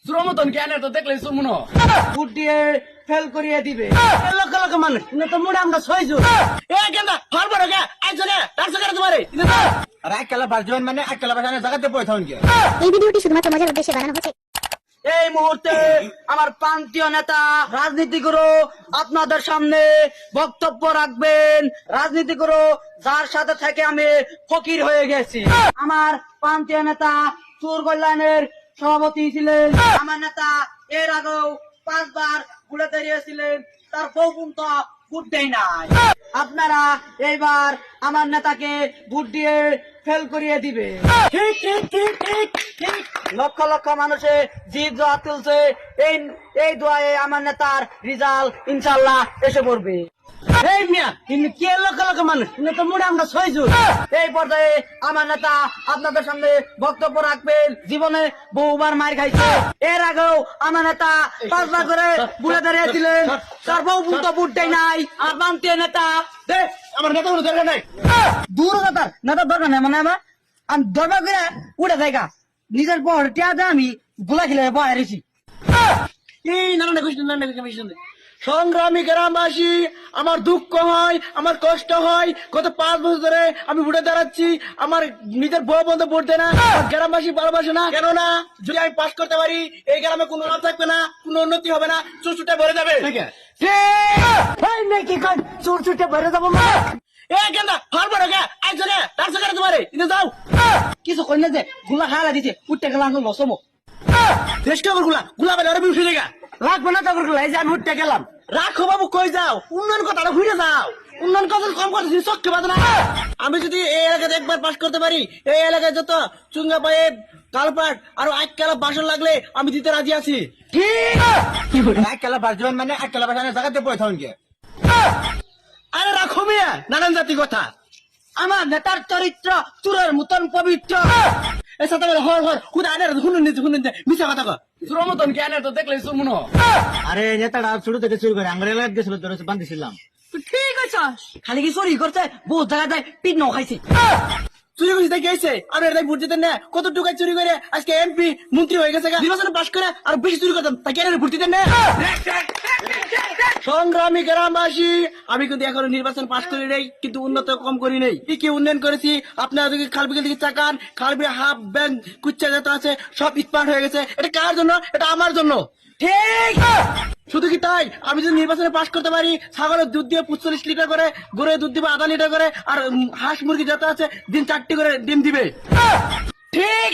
চুরো মতন জ্ঞানের তো দেখলে চুমুনো বুট দিয়ে ফেল করিয়ে দিবে লক্ষ লক্ষ মানুষ কিন্তু তো মোড়ে আমরা 6 জন এ কেন্দা ফল বড় গে আইজনে তার সঙ্গে তোমারে আর একলা বাজবেন মানে একলা বাজানে জায়গাতে পড়ে থাকুন কি এই ভিডিওটি শুধুমাত্র মজার উদ্দেশ্যে বানানো হয়েছে। এই মুহূর্তে আমার প্রান্তীয় নেতা রাজনীতিগুরু আপনাদের সামনে বক্তব্য রাখবেন। রাজনীতিগুরু যার সাথে থেকে আমি ফকির হয়ে গেছি। আমার প্রান্তীয় নেতা চোর কল্যাণের সভাপতি ছিলেন। আমার নেতা এর আগেও 5 বার ঘুরে দাঁড়িয়েছিলেন, তার বউগুণ তো ভোট দেয় নাই। আপনারা এইবার আমার নেতাকে ভোট দিয়ে ফেল করিয়ে দিবে। ঠিক ঠিক ঠিক ঠিক ঠিক লক্ষ লক্ষ মানুষে জিত জোয়া তুলছে। এই দোয়ায় আমার নেতার রেজাল্ট ইনশাল্লাহ এসে পড়বে। এই মিয়া কিন্তু কে লক্ষ লক্ষ মানুষ কিন্তু তো মোড়ে আমরা 6 জন। এই পর্যায়ে আমার নেতা আপনাদের সামনে বক্তব্য রাখবেন। জীবনে বহুবার মার খাইছে, এর আগেও আমার নেতা 5 বার করে বুলে দাঁড়িয়েছিলেন, তার বউ তো বুট দেয় নাই। আর প্রান্তীয় নেতা আমার নেতা কোনো দরকার নাই। দূর নেতার নেতার দরকার নেই মানে আমি দরকার করে উঠে জায়গা নিজের পর টিয়াতে আমি গোলা খেলে বয়ে রেছি। এই নানা কৃষ্ণ সংগ্রামী গ্রামবাসী, আমার দুঃখ হয়, আমার কষ্ট হয়। গত 5 বছর ধরে আমি ভোটে দাঁড়াচ্ছি, আমার নিজের বউ বন্ধু ভোট দেয় না, আমার গ্রামবাসী ভালোবাসে না। কেন না? যদি আমি পাস করতে পারি এই গ্রামে কোনো লাভ থাকবে না, কোনো উন্নতি হবে না, চুচুটে ভরে যাবে। কি কর চোর চুটে ভরে যাবো না। এ কেন্দা ফল বড় গে আইজনে তার সঙ্গে তোমারে কিন্তু যাও কিছু কই না যে গুলা খাওয়া দিছে উঠতে গেলাম লসমো দেশ কে গুলা গুলা বেলা আরবি উঠে গা লাগবে না তারপর এই যে আমি উঠতে গেলাম। রাখো বাবু, কই যাও? উন্নয়ন কথা ঘুরে যাও। উন্নয়ন কথা কম করতেছি, চক্কে বাদ না। আমি যদি এই এলাকাতে একবার পাস করতে পারি, এই এলাকায় যত চুঙ্গা পায়ে কালপাট আর আজকাল বাসন লাগলে আমি দিতে রাজি আছি। ঠিক একলা বাজবেন মানে একলা বাজানে জায়গাতে পড়ে থাকুন কি আরে রাখো মিয়া, নানান জাতি কথা। আমার নেতার চরিত্র চুরের মতন পবিত্র। এই সাথে হর হর খুদা আনে শুনুন মিছা কথা কর। চুরো মতন জ্ঞানের তো দেখলে চুমুনো আরে নেতাটা ছোট থেকে চুরি করে আঙ্গুরে লাগ গেছিল ধরে বান্ধিছিলাম। ঠিক আছে, খালি কি চুরি করছে বহুত জায়গা যায় পিট ন খাইছে। চুরি করে দেখে গেছে আর এর ভোট দিতেন না, কত টাকায় চুরি করে আজকে এমপি মন্ত্রী হয়ে গেছে। নির্বাচনে পাশ করে আর বেশি চুরি করতাম, তাই কেন ভোট দিতেন না? সংগ্রামী গ্রামবাসী, আমি কিন্তু এখনো নির্বাচন পাশ করি নাই, কিন্তু উন্নত কম করি নাই। কি উন্নয়ন করেছি আপনারা যদি খাল বিকেল দিকে চাকান, খাল বিয়ে হাফ ব্যাংক কুচ্চা যত আছে সব স্মার্ট হয়ে গেছে। এটা কার জন্য? এটা আমার জন্য। ঠিক শুধু কি তাই, আমি যদি নির্বাচনে পাশ করতে পারি, ছাগলের দুধ দিয়ে 45 লিটার করে, গরুর দুধ দিবে 1/2 লিটার করে, আর হাঁস মুরগি যত আছে দিন 4টি করে ডিম দিবে। ঠিক